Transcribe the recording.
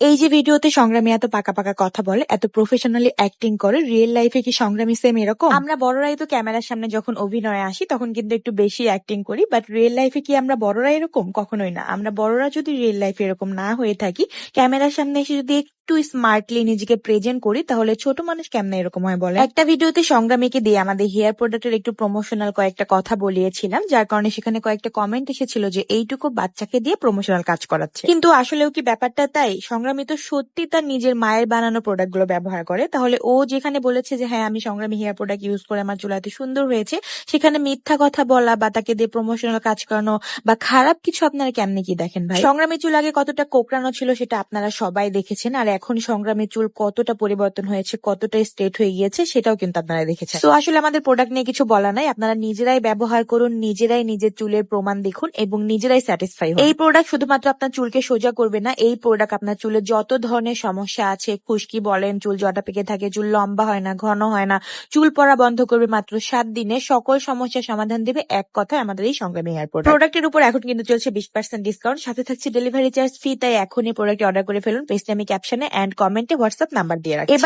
এই যে ভিডিওতে সংগ্রামী এত পাকা পাকা কথা বলে, এত প্রফেশনালি অ্যাক্টিং করে, রিয়েল লাইফে কি সংগ্রামী সেম এরকম? আমরা বড়রাই তো ক্যামেরার সামনে যখন অভিনয়ে আসি তখন কিন্তু একটু বেশি অ্যাক্টিং করি, বাট রিয়েল লাইফে কি আমরা বড়রা এরকম? কখনোই না। আমরা বড়রা যদি রিয়েল লাইফে এরকম না হয়ে থাকি, ক্যামেরার সামনে এসে যদি একটু স্মার্টলি নিজেকে প্রেজেন্ট করি, তাহলে ছোট মানুষ কেমনে এরকম হয় বলে? একটা ভিডিওতে সংগ্রামীকে দিয়ে আমাদের হেয়ার প্রোডাক্টের একটু প্রমোশনাল কয়েকটা কথা বলিয়েছিলাম, যার কারণে সেখানে কয়েকটা কমেন্ট এসেছিল যে এইটুকু বাচ্চাকে দিয়ে প্রমোশনাল কাজ করাচ্ছে। কিন্তু আসলেও কি ব্যাপারটা তাই? সংগ্রামী তো সত্যি তার নিজের মায়ের বানানো প্রোডাক্ট গুলো ব্যবহার করে। তাহলে ও যেখানে বলেছে যে হ্যাঁ আমি সংগ্রামী হেয়ার প্রোডাক্ট ইউজ করে আমার চুল এত সুন্দর হয়েছে, সেখানে মিথ্যা কথা বলা বা তাকে দিয়ে প্রমোশনাল কাজ করানো বা খারাপ কিছু আপনারা কেমনে কি দেখেন ভাই? সংগ্রামী চুল আগে কতটা কোকড়ানো ছিল সেটা আপনারা সবাই দেখেছেন, আর এখন সংগ্রামী চুল কতটা পরিবর্তন হয়েছে, কতটা স্ট্রেট হয়ে গিয়েছে সেটাও কিন্তু আপনারা দেখেছেন। তো আসলে আমাদের প্রোডাক্ট নিয়ে কিছু বলা নাই, আপনারা নিজেরাই ব্যবহার করুন, নিজেরাই নিজের চুলের প্রমাণ দেখুন এবং নিজেরাই স্যাটিসফাই হন। এই প্রোডাক্ট শুধুমাত্র আপনার চুলকে সোজা করবে না, এই প্রোডাক্ট আপনার চুলে যত ধরনের সমস্যা আছে, খুশকি বলেন, চুল জটা পেকে থাকে, চুল লম্বা হয় না, ঘন হয় না, চুল পড়া বন্ধ করবে মাত্র 7 দিনে, সকল সমস্যার সমাধান দেবে এক কথায় আমাদের এই সংগ্রামী হেয়ার প্রোডাক্ট। প্রোডাক্টের উপর এখন কিন্তু চলছে 20% ডিসকাউন্ট, সাথে থাকছে ডেলিভারি চার্জ ফ্রি। তাই এখনই প্রোডাক্ট অর্ডার করে ফেলুন। পেজটা আমি ক্যাপশনে এন্ড কমেন্টে হোয়াটসঅ্যাপ নাম্বার দিয়ে রাখছি।